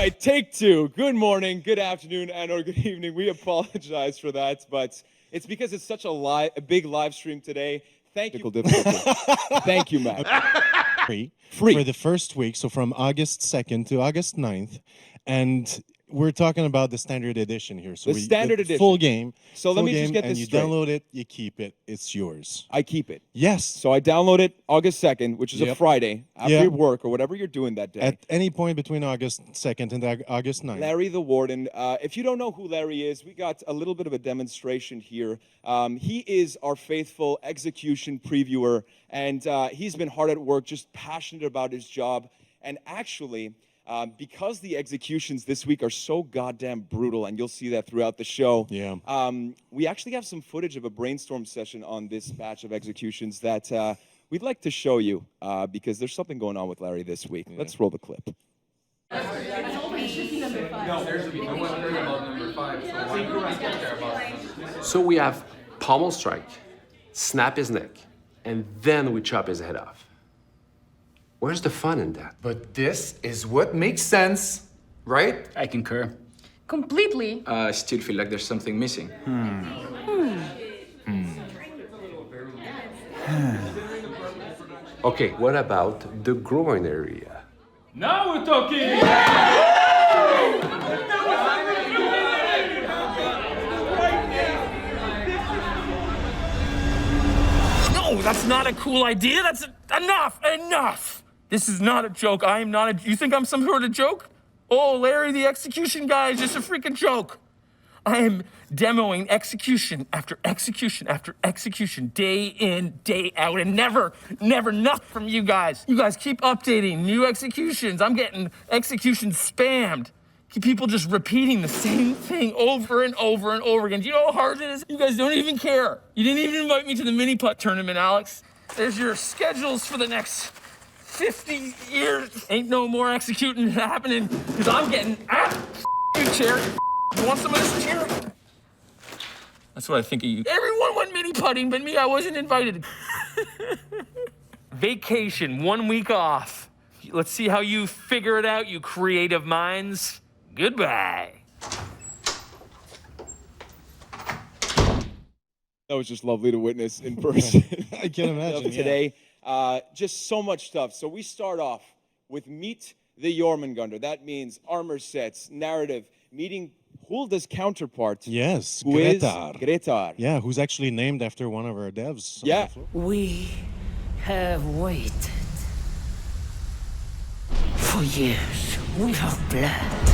right, take two. Good morning, good afternoon, and or good evening. We apologize for that, but it's because it's such a big live stream today. Thank you. Thank you, Matt. Free for the first week, so from August 2nd to August 9th, and we're talking about the standard edition here. So The standard edition. Full game. So let me just get and this you straight. download it, you keep it, it's yours. I keep it. Yes. So I download it August 2nd, which is a Friday, after work or whatever you're doing that day. At any point between August 2nd and August 9th. Larry the Warden. If you don't know who Larry is, we got a little bit of a demonstration here. He is our faithful execution previewer, and he's been hard at work, just passionate about his job. And actually, because the executions this week are so goddamn brutal, and you'll see that throughout the show, we actually have some footage of a brainstorm session on this batch of executions that we'd like to show you because there's something going on with Larry this week. Yeah. Let's roll the clip. So we have pommel strike, snap his neck, and then we chop his head off. Where's the fun in that? But this is what makes sense, right? I concur. Completely. I still feel like there's something missing. Okay, what about the groin area? Now we're talking! No, that's not a cool idea. That's enough. This is not a joke. I am not a... You think I'm some sort of joke? Oh, Larry the execution guy is just a freaking joke. I am demoing execution after execution after execution, day in, day out, and never enough from you guys. You guys keep updating new executions. I'm getting executions spammed. People just repeating the same thing over and over and over again. Do you know how hard it is? You guys don't even care. You didn't even invite me to the mini putt tournament, Alex. There's your schedules for the next 50 years. Ain't no more executing happening, because I'm getting you chair. You want some of this chair? That's what I think of you. Everyone went mini putting, but me, I wasn't invited. Vacation, 1 week off. Let's see how you figure it out, you creative minds. Goodbye. That was just lovely to witness in person. I can imagine. Today, just so much stuff. So we start off with Meet the Jormungandr. That means armor sets, narrative, meeting Hulda's counterpart. Yes, who is Gretar. Yeah, who's actually named after one of our devs. Yeah. We have waited for years with our blood,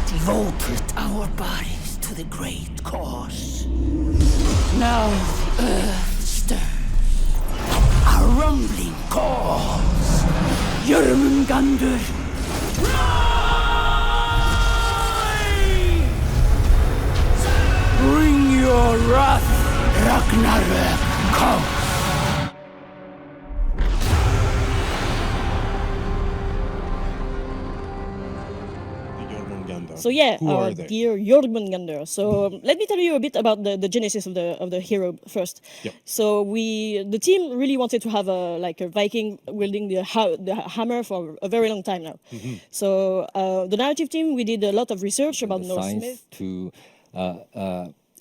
devoted our bodies to the great cause. Now the earth stirs, a rumbling cause. Jormungandr, rise! Bring your wrath, Ragnarök comes. So yeah, dear Jormungandr. So let me tell you a bit about the genesis of the hero first. Yep. So the team really wanted to have a Viking wielding the hammer for a very long time now. Mm-hmm. So the narrative team, we did a lot of research about Norse myth to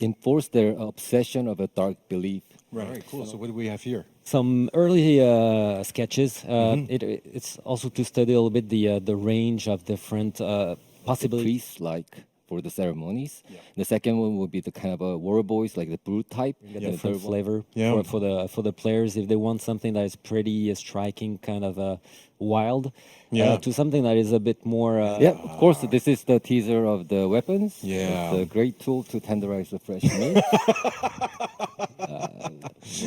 enforce their obsession of a dark belief. Right. Very cool. So what do we have here? Some early sketches. It's also to study a little bit the range of different possibilities, like for the ceremonies. Yeah. The second one would be the kind of a warrior boys, like the brute type, the third flavor for the players if they want something that is pretty striking, kind of wild, to something that is a bit more. Of course, this is the teaser of the weapons. Yeah, it's a great tool to tenderize the fresh meat.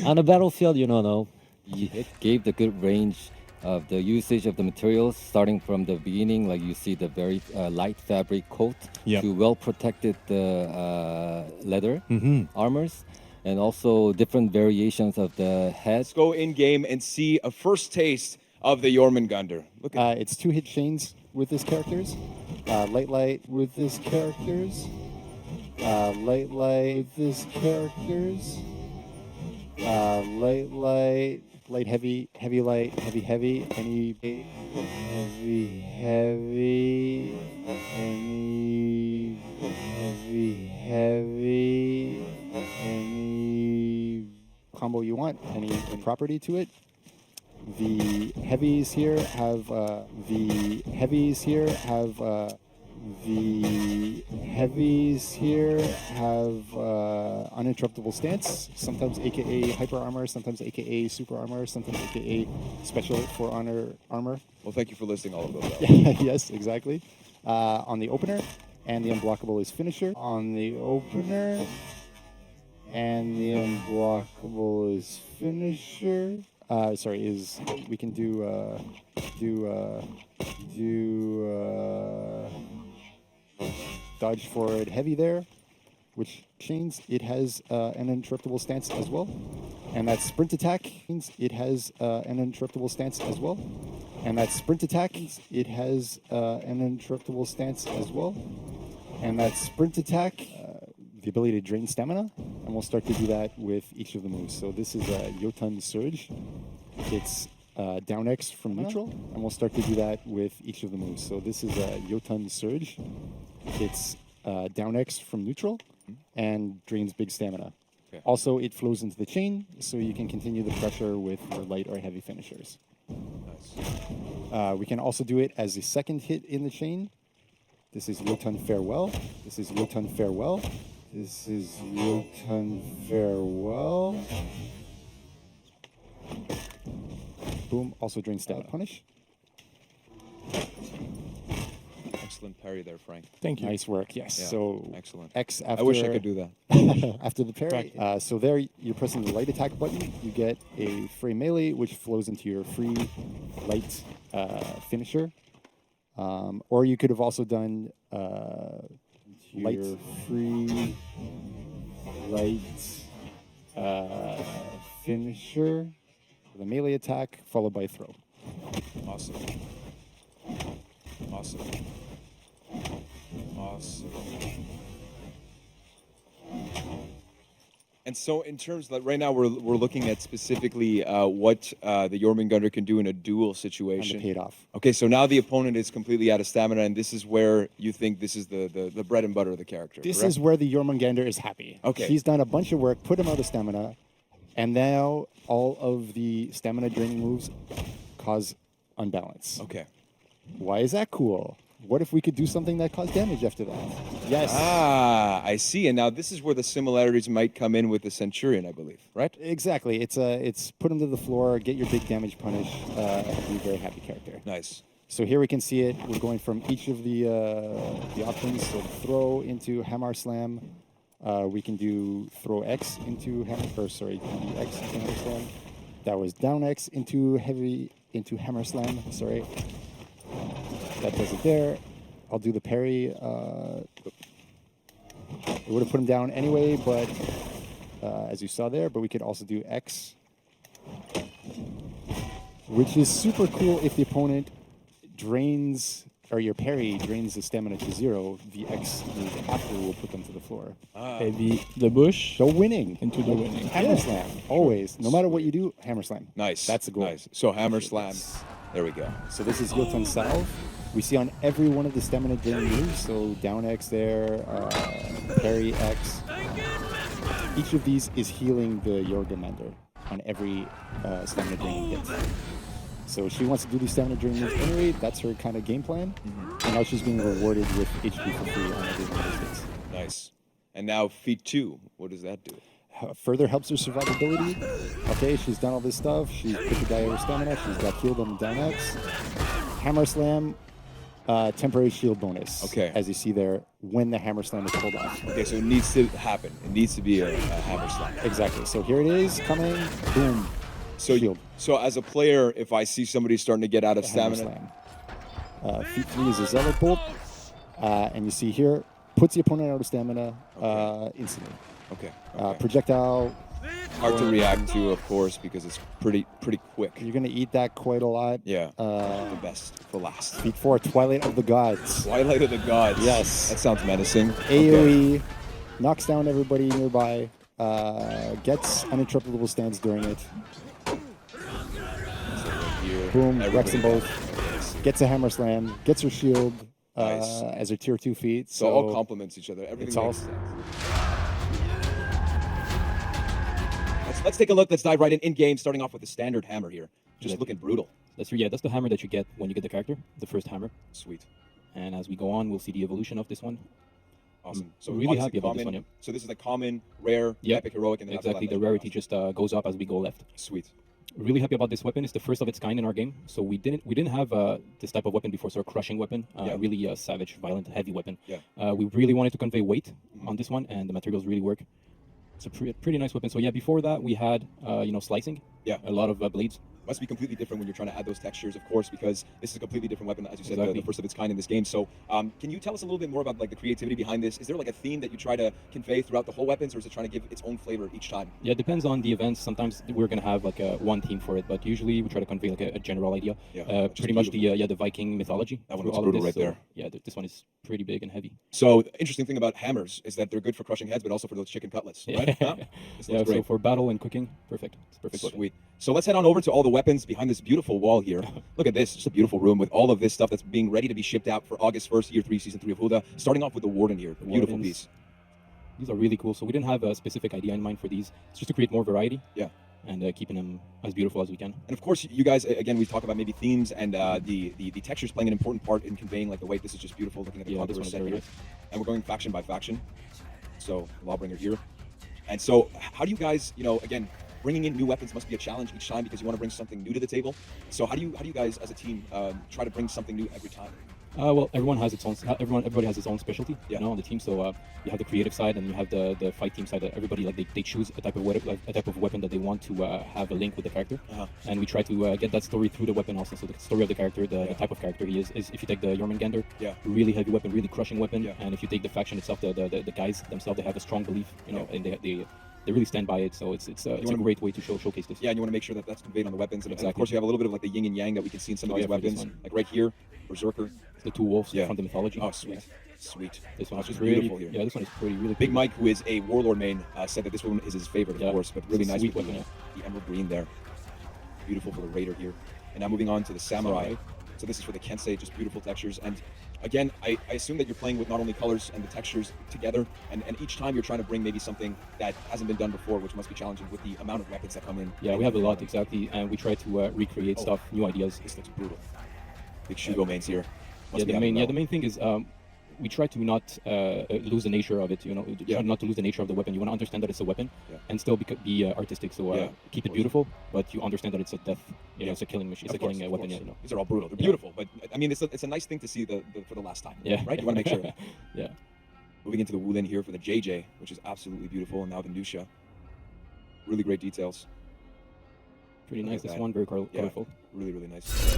On a battlefield, it gave the good range of the usage of the materials, starting from the beginning, like you see the very light fabric coat to well-protected leather armors, and also different variations of the head. Let's go in-game and see a first taste of the Jormungandr. Look at it's 2 hit chains with his characters, light with his characters, light with his characters, light heavy light heavy any heavy combo you want, any property to it. The heavies here have uninterruptible stance, sometimes aka hyper armor, sometimes aka super armor, sometimes aka special for honor armor. Well, thank you for listing all of those. Yes, exactly. On the opener, and the unblockable is finisher. On the opener, and the unblockable is finisher. We can do dodge forward heavy there, which chains. It has an uninterruptible stance as well, and that sprint attack. It has an uninterruptible stance as well, and that sprint attack. It has an uninterruptible stance as well, and that sprint attack. The ability to drain stamina, and we'll start to do that with each of the moves. So this is a Jotun Surge. It's down X from neutral, and we'll start to do that with each of the moves. So this is a Jotun Surge. It's down X from neutral, and drains big stamina. Okay. Also, it flows into the chain, so you can continue the pressure with your light or heavy finishers. Nice. We can also do it as a second hit in the chain. This is Jotun Farewell. This is Jotun Farewell. This is Jotun Farewell. Boom. Also drain stamina. Punish. Excellent parry there, Frank. Thank you. Nice work. Yes. Yeah, So excellent. X after. I wish I could do that. After the parry. So there, you're pressing the light attack button. You get a free melee, which flows into your free light finisher. Or you could have also done light free light finisher with a melee attack followed by throw. Awesome. Awesome. Awesome. And so, in terms like right now, we're looking at specifically what the Jormungandr can do in a duel situation. And the paid off. Okay, so now the opponent is completely out of stamina, and this is where you think this is the bread and butter of the character. This correct? is where the Jormungandr is happy. Okay. He's done a bunch of work, put him out of stamina, and now all of the stamina draining moves cause unbalance. Okay. Why is that cool? What if we could do something that caused damage after that? Yes. Ah, I see. And now this is where the similarities might come in with the Centurion, I believe, right? Exactly. It's put him to the floor, get your big damage punish, be a very happy character. Nice. So here we can see it. We're going from each of the options. So throw into Hammer Slam. We can do throw X into Hammer, or sorry, the X into Hammer Slam. That was down X into heavy into Hammer Slam. Sorry. That does it there. I'll do the parry. It would have put him down anyway, but as you saw there, but we could also do X, which is super cool if the opponent drains, or your parry drains the stamina to 0, the X move after will put them to the floor. Maybe the bush So winning. into the winning. Hammer Slam. Always. No matter what you do, Hammer Slam. Nice. That's the goal. Nice. So Hammer Slam. There we go. So this is Jotun Salve. We see on every one of the stamina draining moves, so down X there, parry X. Each of these is healing the Jormungandr on every stamina draining hit. So she wants to do these stamina draining moves anyway. That's her kind of game plan. And now she's being rewarded with HP for free on every one of these hits. Nice. And now feat 2. What does that do? Further helps her survivability. Okay, she's done all this stuff. She's put the guy over stamina. She's got healed on down X. Hammer Slam, temporary shield bonus. Okay. As you see there, when the Hammer Slam is pulled off. Okay, so it needs to happen. It needs to be a Hammer Slam. Exactly. So here it is, coming, boom, So, shield. so as a player, if I see somebody starting to get out of Hammer stamina, Slam. Feat 3 is a Zealot Bolt. And you see here, puts the opponent out of stamina instantly. okay. Projectile, Hard to react to, of course, because it's pretty quick. you're going to eat that quite a lot. Yeah. The best for last. Feat 4, Twilight of the Gods. Twilight of the Gods. Yes. That sounds menacing. AoE, knocks down everybody nearby, gets uninterruptible stands during it. Here, Boom, everybody- wrecks them both. Gets a Hammer Slam, gets her shield Nice. as her tier 2 feat. So all complements each other. Everything it's all- makes sense. That's let's take a look. Let's dive right in game, starting off with the standard hammer here. Just looking brutal. That's the hammer that you get when you get the character, the first hammer. Sweet. And as we go on, we'll see the evolution of this one. Awesome. So I'm really obviously happy about common, this one. Yeah. So this is the common, rare, epic, heroic, and then after Exactly. that, The rarity just goes up as we go left. Sweet. Really happy about this weapon. It's the first of its kind in our game. So we didn't have this type of weapon before. So a crushing weapon, really savage, violent, heavy weapon. Yeah. We really wanted to convey weight on this one, and the materials really work. It's a pretty nice weapon. So yeah, before that we had slicing. Yeah. A lot of blades. Must be completely different when you're trying to add those textures, of course, because this is a completely different weapon, as you said, Exactly. the first of its kind in this game. So, can you tell us a little bit more about like the creativity behind this? Is there like a theme that you try to convey throughout the whole weapons, or is it trying to give its own flavor each time? Yeah, it depends on the events. Sometimes we're gonna have like one theme for it, but usually we try to convey like a general idea. Yeah, pretty much the Viking mythology. That one through looks all of brutal this. right there. Yeah, this one is pretty big and heavy. So, the interesting thing about hammers is that they're good for crushing heads, but also for those chicken cutlets, right? Huh? This Yeah, looks so great. for battle and cooking, perfect. It's a perfect weapon. Sweet. So let's head on over to all the weapons behind this beautiful wall here. Look at this, just a beautiful room with all of this stuff that's being ready to be shipped out for August 1st, Year 3, Season 3 of Huda. Starting off with the Warden here, a beautiful Wardens. piece. These are really cool. So we didn't have a specific idea in mind for these. It's just to create more variety. Yeah. And keeping them as beautiful as we can. And of course, you guys, again, we talk about maybe themes and the textures playing an important part in conveying like the weight. This is just beautiful looking at the Yeah, contours this one's set very here. nice. And we're going faction by faction. So, Lawbringer here. And so, how do you guys, again, bringing in new weapons must be a challenge each time because you want to bring something new to the table. So how do you guys as a team try to bring something new every time? Well, everyone has its own. Everybody has its own specialty, Yeah. on the team. So you have the creative side, and you have the fight team side. That everybody they choose a type of weapon that they want to have a link with the character, and we try to get that story through the weapon also. So the story of the character, the type of character he is if you take the Jormungandr, really heavy weapon, really crushing weapon, and if you take the faction itself, the guys themselves, they have a strong belief, and they really stand by it. So it's a great way to showcase this. Yeah, and you want to make sure that that's conveyed on the weapons. And Exactly. of course, you have a little bit of like the yin and yang that we can see in some of these yeah, for this weapons. one. Like right here, Berserker. The two wolves Yeah. from the mythology. Oh, sweet. Yeah. Sweet. This one That's is just really beautiful here. Yeah, this one is really Big Mike, who is a Warlord main, said that this one is his favorite, of Yeah. course, but really It's a nice sweet with weapon, the emerald green there. Beautiful for the Raider here. And now moving on to the Samurai. So this is for the Kensei, just beautiful textures. And again, I assume that you're playing with not only colors and the textures together, and each time you're trying to bring maybe something that hasn't been done before, which must be challenging with the amount of weapons that come in. Yeah, we have a lot, exactly, and we try to recreate stuff, new ideas. This looks brutal. Big Shugo mains here. Must Yeah, be the having main well. thing is we try to not lose the nature of it. Try not to lose the nature of the weapon. You want to understand that it's a weapon, and still be artistic. So keep it beautiful, but you understand that it's a death. It's a killing machine. It's a killing weapon. Yeah, These are all brutal. They're beautiful, but I mean, it's a nice thing to see for the last time. Yeah. Right. You want to make sure. Yeah. Moving into the Wulin here for the JJ, which is absolutely beautiful, and now the Nusha. Really great details. Pretty Look nice. at This that. one very Yeah. colorful. Really, really nice.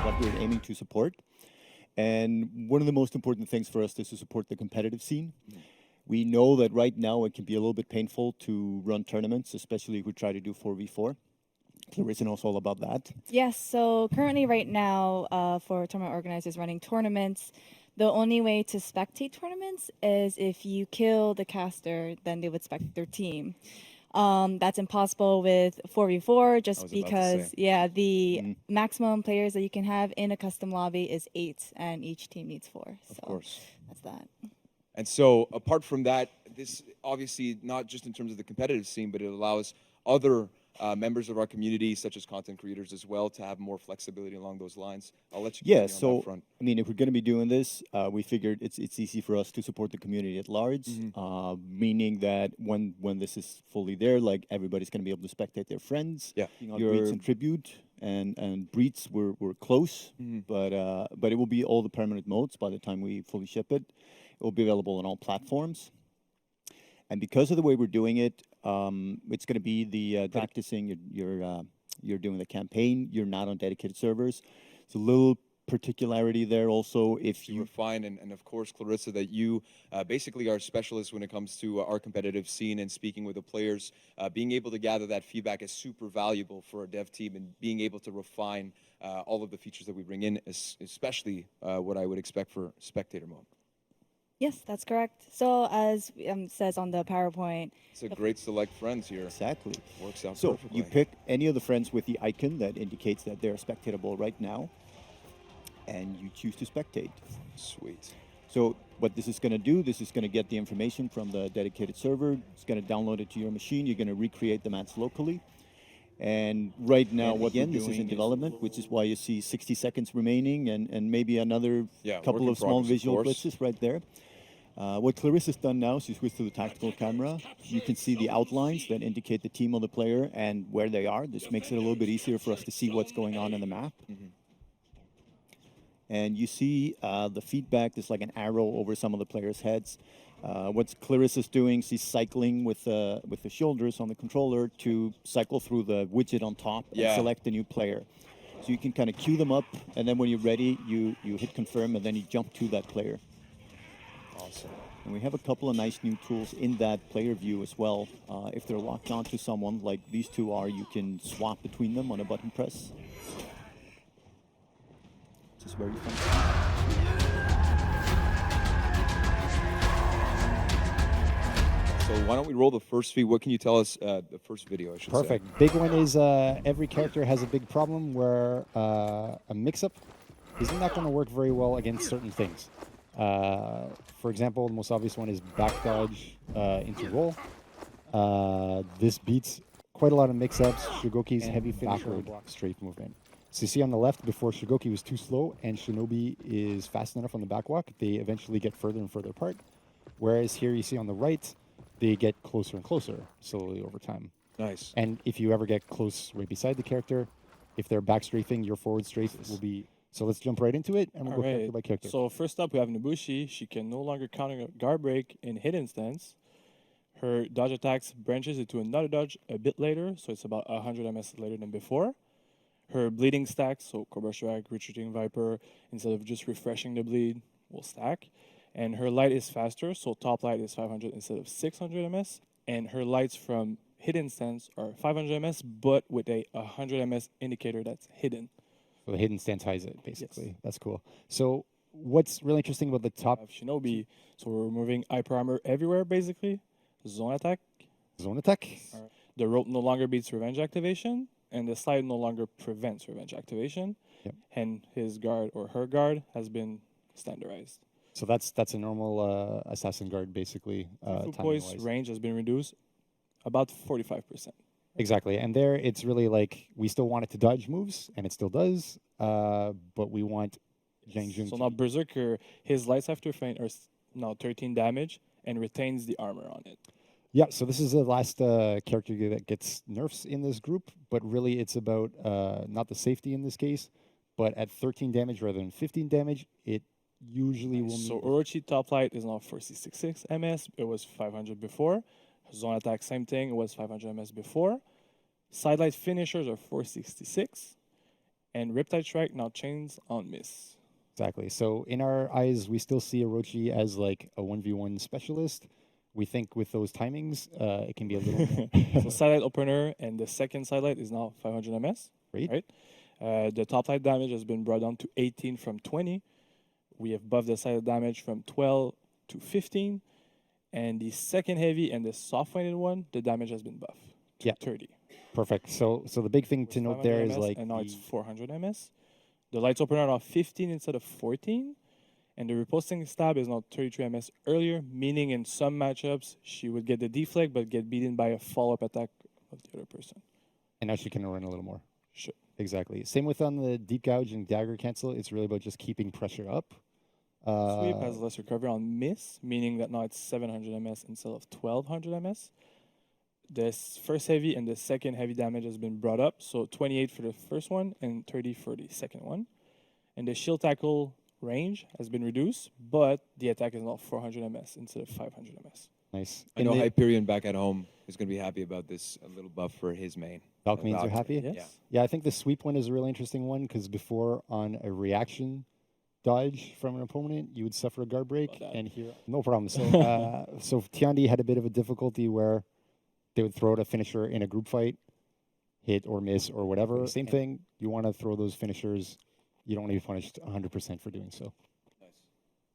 What we're aiming to support. And one of the most important things for us is to support the competitive scene. We know that right now it can be a little bit painful to run tournaments, especially if we try to do 4v4. Clarissa knows all about that. Yes, so currently right now for tournament organizers running tournaments, the only way to spectate tournaments is if you kill the caster, then they would spectate their team. That's impossible with 4v4 just because, the maximum players that you can have in a custom lobby is 8, and each team needs 4. Of course. That's that. And so, apart from that, this obviously not just in terms of the competitive scene, but it allows other members of our community, such as content creators as well, to have more flexibility along those lines. I'll let you continue on that front. I mean, if we're going to be doing this, we figured it's easy for us to support the community at large, meaning that when this is fully there, like everybody's going to be able to spectate their friends. Yeah. Breeds and Tribute and Breeds were close, but it will be all the permanent modes by the time we fully ship it. It will be available on all platforms. And because of the way we're doing it, it's going to be the practicing. You're doing the campaign. You're not on dedicated servers. It's a little particularity there also. If you refine and of course, Clarissa, that you basically are specialists when it comes to our competitive scene and speaking with the players. Being able to gather that feedback is super valuable for a dev team, and being able to refine all of the features that we bring in, especially what I would expect for spectator mode. Yes, that's correct. So as says on the PowerPoint, it's a great select friends here. Exactly. Works out so perfectly. You pick any of the friends with the icon that indicates that they're spectatable right now, and you choose to spectate. Sweet. So what this is going to do, this is going to get the information from the dedicated server. It's going to download it to your machine. You're going to recreate the match locally. And right now, again, this is in development, which is why you see 60 seconds remaining and maybe another couple of small visual glitches right there. What Clarissa's done now, she's switched to the tactical camera. You can see the outlines that indicate the team of the player and where they are. This makes it a little bit easier for us to see what's going on in the map. And you see the feedback. There's like an arrow over some of the players' heads. What Clarissa's doing, she's cycling with the shoulders on the controller to cycle through the widget on top and select a new player. So you can kind of queue them up, and then when you're ready, you hit confirm, and then you jump to that player. Awesome. And we have a couple of nice new tools in that player view as well. If they're locked onto someone, like these two are, you can swap between them on a button press. Which is very fun. So why don't we roll the first feed? What can you tell us, the first video, I should say? Perfect. Big one is every character has a big problem where a mix-up is not going to work very well against certain things. For example, the most obvious one is back dodge into roll. This beats quite a lot of mix-ups. Shugoki's heavy finisher block strafe movement. So you see on the left, before Shugoki was too slow and Shinobi is fast enough on the back walk, they eventually get further and further apart. Whereas here you see on the right, they get closer and closer slowly over time. Nice. And if you ever get close right beside the character, if they're back strafing, your forward strafe will be... So let's jump right into it, and we'll go character by character. So first up, we have Nobushi. She can no longer counter a guard break in hidden stance. Her dodge attacks branches into another dodge a bit later, so it's about 100 MS later than before. Her bleeding stacks, so Cobra Strike, Retreating Viper, instead of just refreshing the bleed, will stack. And her light is faster, so top light is 500 instead of 600 MS. And her lights from hidden stance are 500 MS, but with a 100 MS indicator that's hidden. So the hidden stance hides it, basically. Yes. That's cool. So what's really interesting about the top... Shinobi, so we're removing hyper armor everywhere, basically. Zone attack. Zone attack. The rope no longer beats revenge activation, and the slide no longer prevents revenge activation. Yep. And his guard or her guard has been standardized. So that's a normal assassin guard, basically. Poise range has been reduced about 45%. Exactly, and there it's really like we still want it to dodge moves, and it still does, but we want Zhang Jun. So now Berserker, his lights after feint are now 13 damage and retains the armor on it. Yeah, so this is the last character that gets nerfs in this group, but really it's about not the safety in this case, but at 13 damage rather than 15 damage, it usually will... So Orochi top light is now 466 MS, it was 500 before. Zone attack, same thing, it was 500 MS before. Sidelight finishers are 466. And Riptide Strike now chains on miss. Exactly. So in our eyes, we still see Orochi as like a 1v1 specialist. we think with those timings, it can be a little more. So sidelight opener and the second sidelight is now 500 ms. Great. Right? The top light damage has been brought down to 18 from 20. We have buffed the sidelight damage from 12 to 15. And the second heavy and the soft-weighted one, the damage has been buffed to 30. Perfect. So the big thing to note there is 500 like and now it's 400 ms. The lights opener are now 15 instead of 14. And the riposting stab is now 33 ms earlier, meaning in some matchups, she would get the deflect but get beaten by a follow-up attack of the other person. And now she can run a little more. Sure. Exactly. Same with on the deep gouge and dagger cancel. It's really about just keeping pressure up. Sweep has less recovery on miss, meaning that now it's 700 ms instead of 1200 ms. The first heavy and the second heavy damage has been brought up, so 28 for the first one and 30 for the second one. And the shield tackle range has been reduced, but the attack is now 400 ms instead of 500 ms. Nice. I know Hyperion back at home is going to be happy about this little buff for his main. Valkyries are happy? Yes. Yeah, I think the sweep one is a really interesting one because before on a reaction dodge from an opponent, you would suffer a guard break, and here, no problem. So, so Tiandi had a bit of a difficulty where they would throw out a finisher in a group fight, hit or miss or whatever. Same thing, you want to throw those finishers, you don't want to be punished 100% for doing so.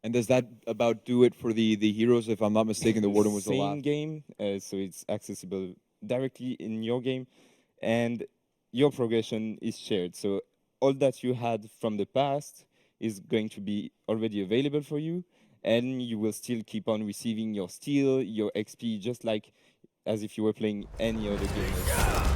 And does that about do it for the heroes? If I'm not mistaken, the Warden was the last. Same game, so it's accessible directly in your game, and your progression is shared. So all that you had from the past is going to be already available for you, and you will still keep on receiving your steel, your XP, just like as if you were playing any other game.